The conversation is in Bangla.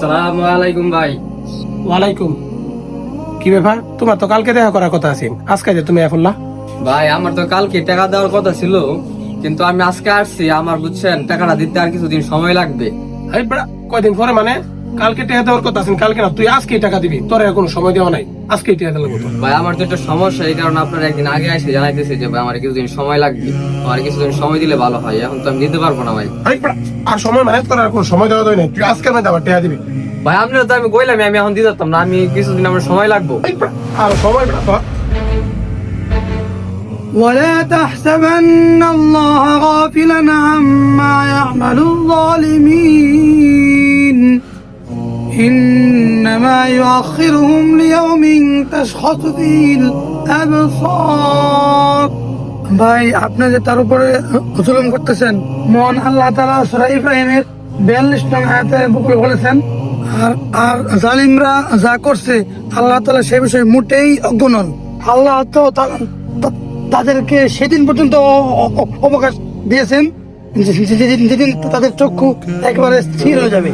আসসালামু আলাইকুম ভাই। ওয়ালাইকুম। কি ব্যাপার, তোমার তো কালকে দেখা করার কথা আছে, আজকে যে তুমি এখন না? ভাই আমার তো কালকে টাকা দেওয়ার কথা ছিল, কিন্তু আমি আজকে আসছি। আমার বুঝছেন টাকাটা দিতে আর কিছুদিন সময় লাগবে। এই বেড়া, কয়দিন পরে মানে? কালকে টাকা দেওয়ার কথা আছে, কালকে না, তুই আজকেই টাকা দিবি, তোর আর কোনো সময় দেওয়া নাই, আজকেই টাকা দিলে মতো। ভাই আমার তো একটা সমস্যা, এই কারণে আপনার একদিন আগে এসে জানাইতেছে যে ভাই আমার কিছুদিন সময় লাগবে। আমার কিছুদিন সময় দিলে ভালো হয়, এখন তো আমি দিতে পারবো না ভাই। এই বেড়া, আর সময় মানে তোর আর কোনো সময় দেওয়া যায় না, তুই আজকের মধ্যে আবার টাকা দিবি। ভাই আপনার তো আমি কইলাম আমি এখন দিতে পারতাম না, আমি কিছুদিন আমার সময় লাগবে। এই বেড়া, আর সময় বেড়া তোর। ولا تحسبن الله غافلا عما يعمل الظالمين إنما يؤخرهم ليوم تشخص فيه الأبصار ভাই আপনি যে তার উপরে জুলুম করতেছেন, মহান আল্লাহ তাআলা সূরা ইব্রাহিমের 42 নং আয়াতে বলেছেন, আর আর জালিমরা যা করছে আল্লাহ তাআলা সে বিষয়ে মোটেই অজ্ঞ নন। আল্লাহ তো তাদেরকে সেদিন পর্যন্ত অবকাশ দিয়েছেন যেদিন তাদের চক্ষু একেবারে স্থির হয়ে যাবে।